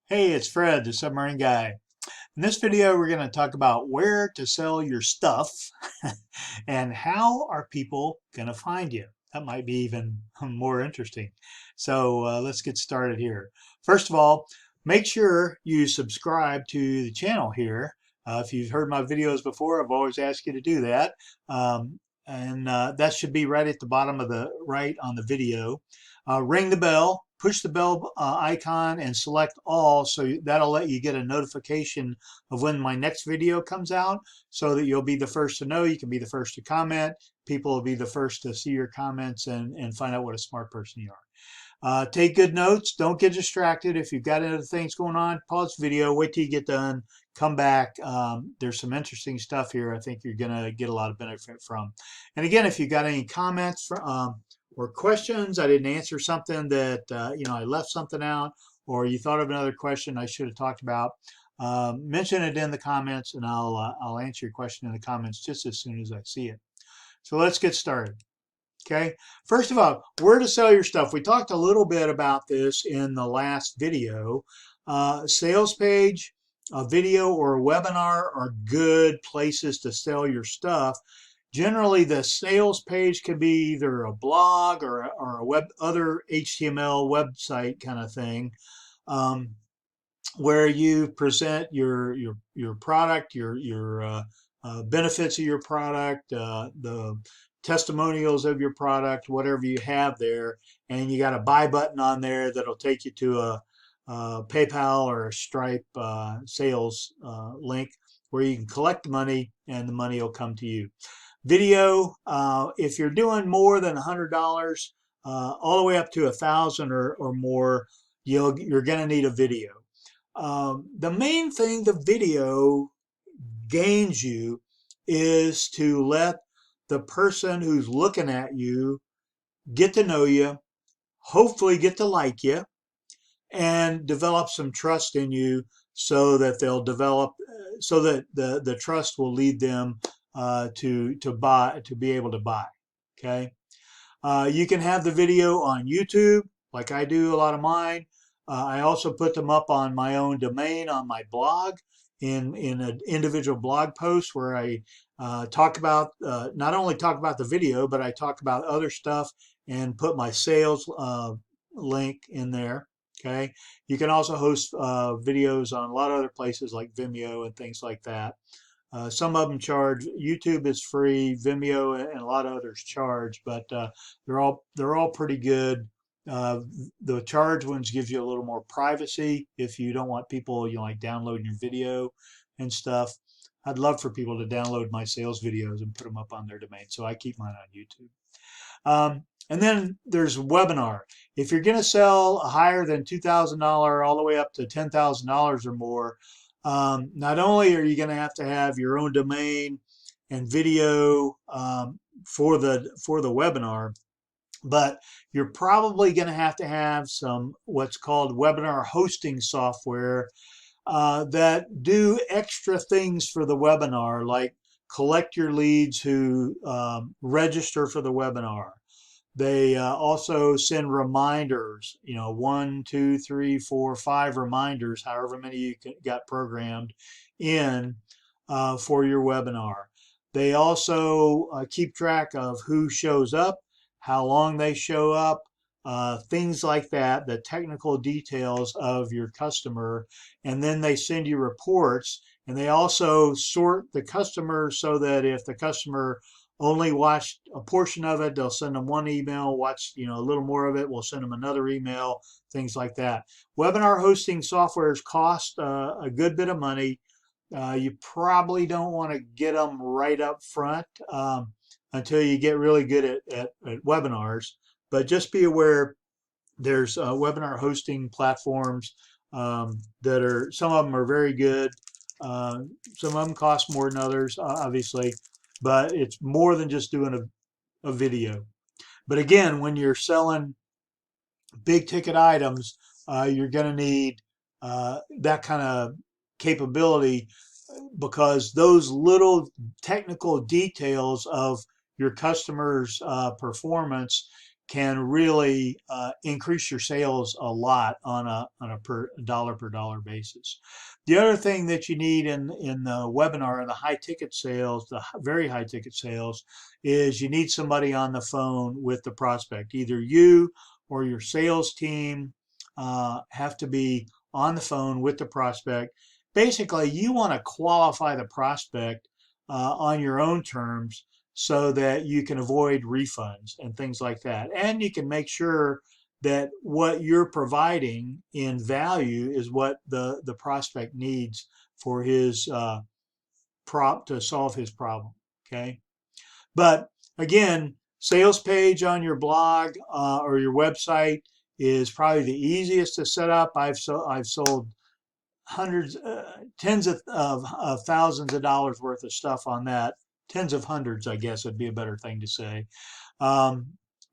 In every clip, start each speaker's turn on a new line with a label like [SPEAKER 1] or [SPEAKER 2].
[SPEAKER 1] Hey, it's Fred, the Submarine Guy. In this video, we're going to talk about where to sell your stuff and how are people going to find you. That might be even more interesting. So let's get started here. First of all, make sure you subscribe to the channel here. If you've heard my videos before, I've always asked you to do that. And that should be right at the bottom of the right on the video. Ring the bell, push the bell icon and select all, so that'll let you get a notification of when my next video comes out, so that you'll be the first to know. You can be the first to comment. People will be the first to see your comments and find out what a smart person you are. Take good notes. Don't get distracted. If you've got other things going on, pause the video, wait till you get done, come back. There's some interesting stuff here I think you're going to get a lot of benefit from. And again, if you've got any comments or questions, I didn't answer something that, I left something out, or you thought of another question I should have talked about, mention it in the comments and I'll answer your question in the comments just as soon as I see it. So let's get started. Okay, first of all, where to sell your stuff. We talked a little bit about this in the last video. Sales page, a video, or a webinar are good places to sell your stuff. Generally, the sales page can be either a blog or a other HTML website kind of thing, where you present your product, your benefits of your product, the testimonials of your product, whatever you have there, and you got a buy button on there that'll take you to a PayPal or a Stripe sales link where you can collect the money and the money will come to you. Video, if you're doing more than $100, all the way up to $1,000 or more, you're going to need a video. The main thing the video gains you is to let the person who's looking at you get to know you, hopefully get to like you, and develop some trust in you, so that they'll develop, so that the trust will lead them to be able to buy. Okay, you can have the video on YouTube, like I do a lot of mine. I also put them up on my own domain on my blog in an individual blog post where I talk about, not only talk about the video, but I talk about other stuff and put my sales link in there. Okay, you can also host videos on a lot of other places like Vimeo and things like that. Some of them charge. YouTube is free. Vimeo and a lot of others charge, but they're all pretty good. The charge ones gives you a little more privacy if you don't want people, like downloading your video and stuff. I'd love for people to download my sales videos and put them up on their domain, so I keep mine on YouTube. And then there's webinar. If you're going to sell higher than $2,000 all the way up to $10,000 or more, not only are you going to have your own domain and video for the webinar, but you're probably going to have some what's called webinar hosting software that do extra things for the webinar, like collect your leads who register for the webinar. They also send reminders, 1, 2, 3, 4, 5 reminders, however many you got programmed in for your webinar. They also keep track of who shows up, how long they show up, things like that, the technical details of your customer. And then they send you reports, and they also sort the customer so that if the customer only watched a portion of it, they'll send them one email. Watch, a little more of it, we'll send them another email, things like that. Webinar hosting softwares cost a good bit of money. You probably don't want to get them right up front until you get really good at webinars. But just be aware there's webinar hosting platforms that are, some of them are very good. Some of them cost more than others, obviously, but it's more than just doing a video. But again, when you're selling big ticket items, you're going to need that kind of capability, because those little technical details of your customer's performance can really increase your sales a lot on a dollar per dollar basis. The other thing that you need in the webinar and the high ticket sales, the very high ticket sales, is you need somebody on the phone with the prospect. Either you or your sales team have to be on the phone with the prospect. Basically, you want to qualify the prospect on your own terms so that you can avoid refunds and things like that. And you can make sure that what you're providing in value is what the prospect needs for his to solve his problem. Okay. But again, sales page on your blog or your website is probably the easiest to set up. I've sold hundreds, tens of thousands of dollars worth of stuff on that. Tens of hundreds, I guess would be a better thing to say.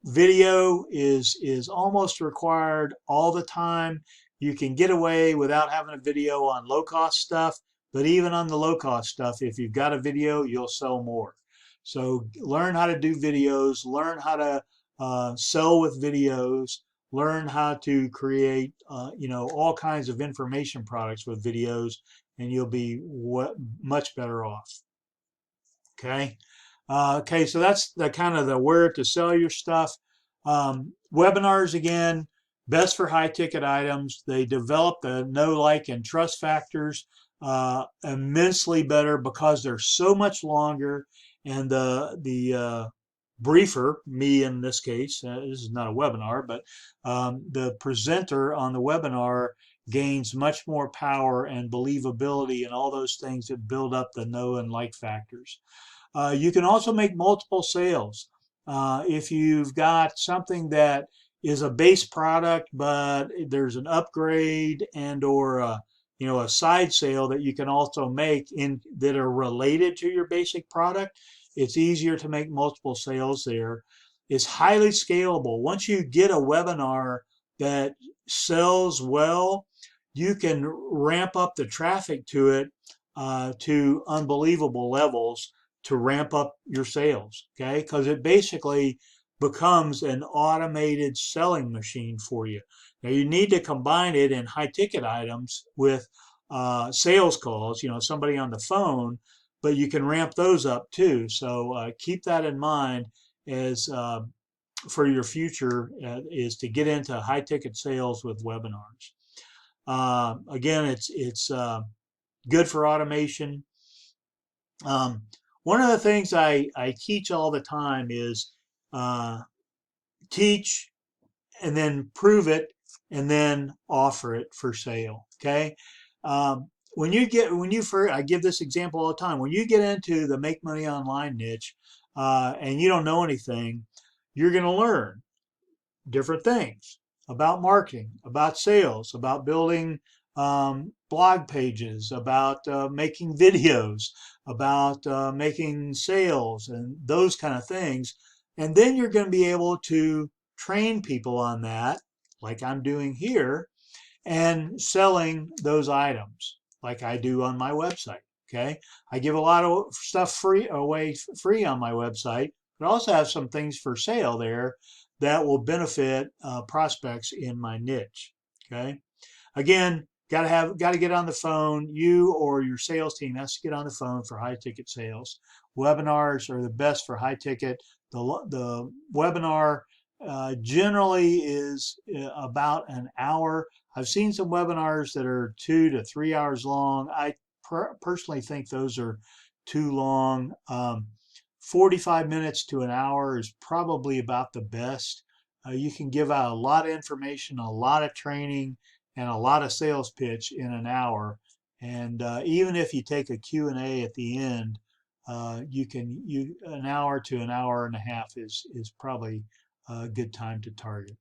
[SPEAKER 1] Video is almost required all the time. You can get away without having a video on low cost stuff, but even on the low cost stuff, if you've got a video, you'll sell more. So learn how to do videos, learn how to sell with videos, learn how to create, all kinds of information products with videos, and you'll be much better off. Okay. Okay, so that's the kind of the where to sell your stuff. Webinars, again, best for high ticket items. They develop the know, like, and trust factors immensely better because they're so much longer, and the briefer, me in this case, this is not a webinar, but the presenter on the webinar gains much more power and believability and all those things that build up the know and like factors. You can also make multiple sales. If you've got something that is a base product, but there's an upgrade and or a side sale that you can also make in that are related to your basic product, it's easier to make multiple sales there. It's highly scalable. Once you get a webinar that sells well, you can ramp up the traffic to it to unbelievable levels to ramp up your sales, okay? Because it basically becomes an automated selling machine for you. Now you need to combine it in high ticket items with sales calls, somebody on the phone, but you can ramp those up too. So keep that in mind as for your future is to get into high ticket sales with webinars. Again, it's good for automation. One of the things I teach all the time is teach and then prove it and then offer it for sale. Okay. I give this example all the time. When you get into the make money online niche and you don't know anything, you're going to learn different things about marketing, about sales, about building blog pages, about making videos, about making sales and those kind of things. And then you're going to be able to train people on that, like I'm doing here, and selling those items like I do on my website. Okay. I give a lot of stuff away free on my website, but also have some things for sale there that will benefit prospects in my niche. Okay. Again, got to get on the phone. You or your sales team has to get on the phone for high ticket sales. Webinars are the best for high ticket. The webinar generally is about an hour. I've seen some webinars that are 2 to 3 hours long. I personally think those are too long. 45 minutes to an hour is probably about the best. You can give out a lot of information, a lot of training, and a lot of sales pitch in an hour. And even if you take a Q&A at the end, an hour to an hour and a half is probably a good time to target.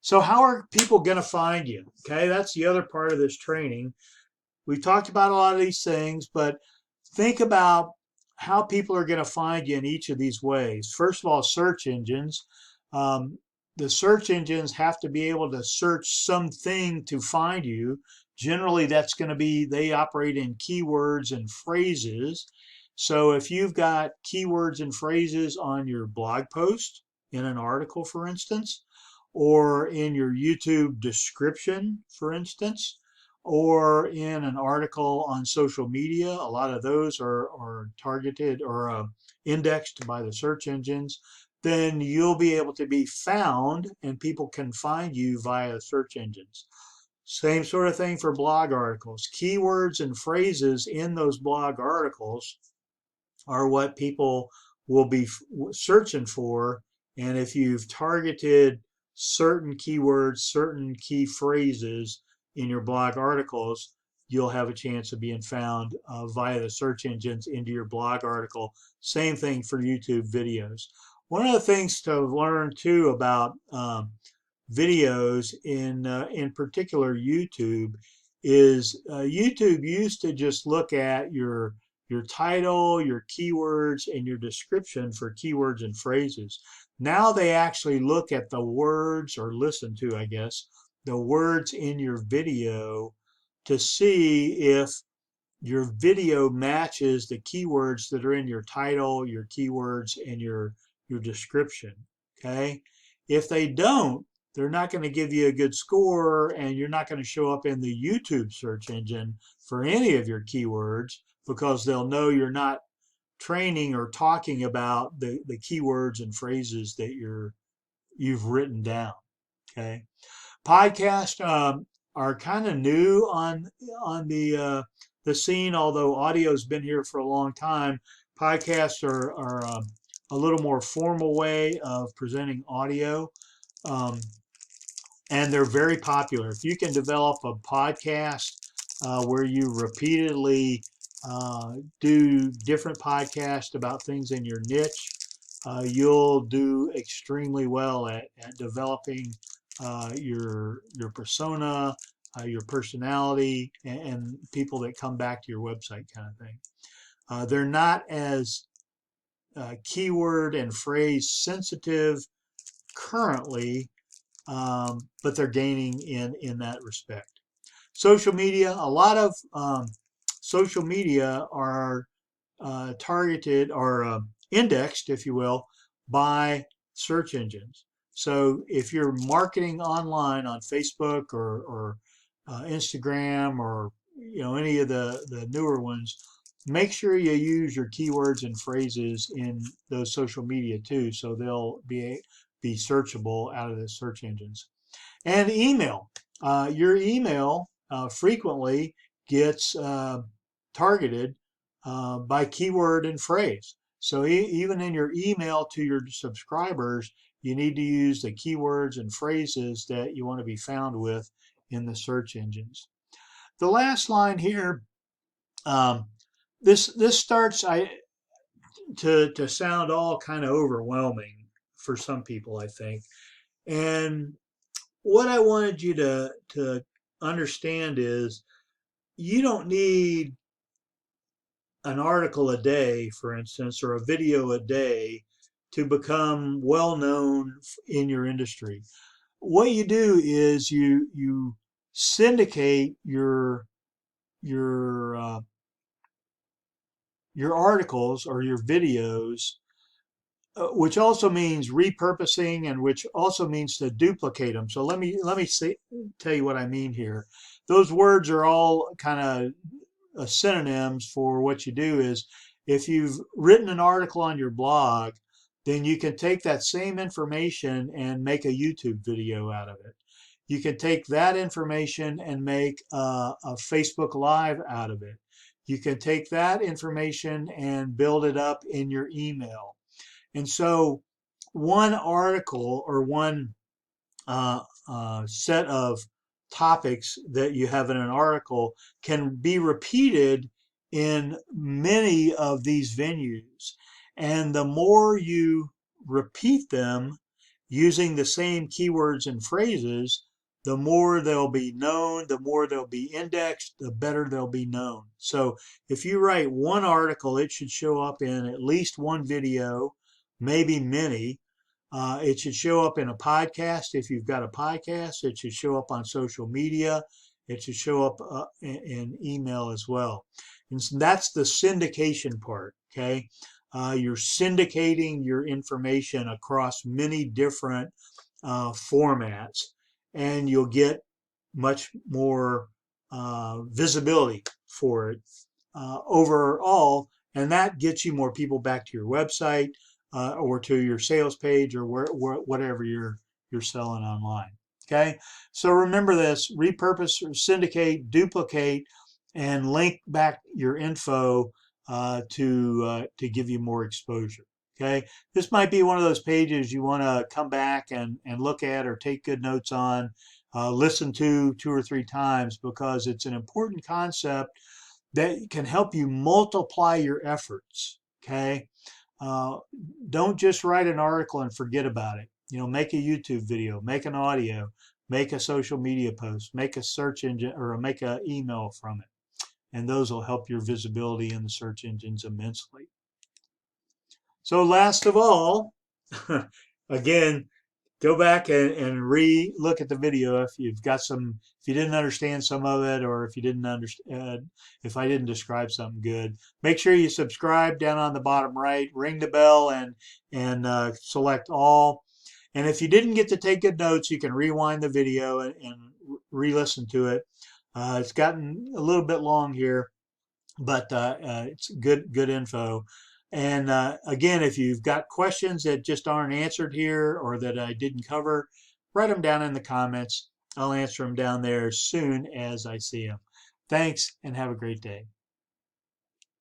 [SPEAKER 1] So how are people going to find you? Okay, that's the other part of this training. We talked about a lot of these things, but think about how people are going to find you in each of these ways. First of all, search engines. The search engines have to be able to search something to find you. Generally, that's going to be, they operate in keywords and phrases. So if you've got keywords and phrases on your blog post, in an article, for instance, or in your YouTube description, for instance, or in an article on social media. A lot of those are targeted or indexed by the search engines. Then you'll be able to be found and people can find you via search engines. Same sort of thing for blog articles. Keywords and phrases in those blog articles are what people will be searching for. And if you've targeted certain keywords, certain key phrases in your blog articles, you'll have a chance of being found via the search engines into your blog article. Same thing for YouTube videos. One of the things to learn too about videos in particular YouTube is YouTube used to just look at your title, your keywords, and your description for keywords and phrases. Now they actually look at the words, or listen to, I guess, the words in your video to see if your video matches the keywords that are in your title, your keywords, and your description. Okay? If they don't, they're not going to give you a good score, and you're not going to show up in the YouTube search engine for any of your keywords, because they'll know you're not training or talking about the keywords and phrases that you've written down. Okay, podcasts are kind of new on the scene, although audio's been here for a long time. Podcasts are a little more formal way of presenting audio. And they're very popular. If you can develop a podcast where you repeatedly do different podcasts about things in your niche, you'll do extremely well at developing your persona, your personality, and people that come back to your website, kind of thing. They're not as keyword and phrase sensitive currently, but they're gaining in that respect. Social media, a lot of social media are targeted or indexed, if you will, by search engines. So if you're marketing online on Facebook or Instagram, or any of the newer ones, make sure you use your keywords and phrases in those social media too, so they'll be searchable out of the search engines. And email. Your email frequently gets targeted by keyword and phrase. So even in your email to your subscribers, you need to use the keywords and phrases that you want to be found with in the search engines. The last line here, this starts to sound all kind of overwhelming for some people, I think. And what I wanted you to understand is you don't need an article a day, for instance, or a video a day to become well known in your industry. What you do is you syndicate your articles or your videos, which also means repurposing, and which also means to duplicate them. So let me tell you what I mean here. Those words are all kind of synonyms for what you do. Is if you've written an article on your blog, then you can take that same information and make a YouTube video out of it. You can take that information and make a Facebook Live out of it. You can take that information and build it up in your email. And so one article or one set of topics that you have in an article can be repeated in many of these venues. And the more you repeat them using the same keywords and phrases, the more they'll be known, the more they'll be indexed, the better they'll be known. So if you write one article, it should show up in at least one video, maybe many. It should show up in a podcast if you've got a podcast. It should show up on social media. It should show up in email as well. And so that's the syndication part, okay? You're syndicating your information across many different formats, and you'll get much more visibility for it overall, and that gets you more people back to your website or to your sales page or whatever you're selling online. Okay, so remember this: repurpose or syndicate, duplicate, and link back your info to give you more exposure. Okay, this might be one of those pages you want to come back and look at or take good notes on, listen to 2 or 3 times, because it's an important concept that can help you multiply your efforts. Okay, uh, don't just write an article and forget about it. Make a YouTube video, make an audio, make a social media post, make a search engine or make an email from it, and those will help your visibility in the search engines immensely. So last of all, again, go back and re-look at the video if you didn't understand some of it, or if you didn't understand, if I didn't describe something good. Make sure you subscribe down on the bottom right, ring the bell, and select all. And if you didn't get to take good notes, you can rewind the video and re-listen to it. It's gotten a little bit long here, but it's good info. And again, if you've got questions that just aren't answered here or that I didn't cover, write them down in the comments. I'll answer them down there as soon as I see them. Thanks, and have a great day.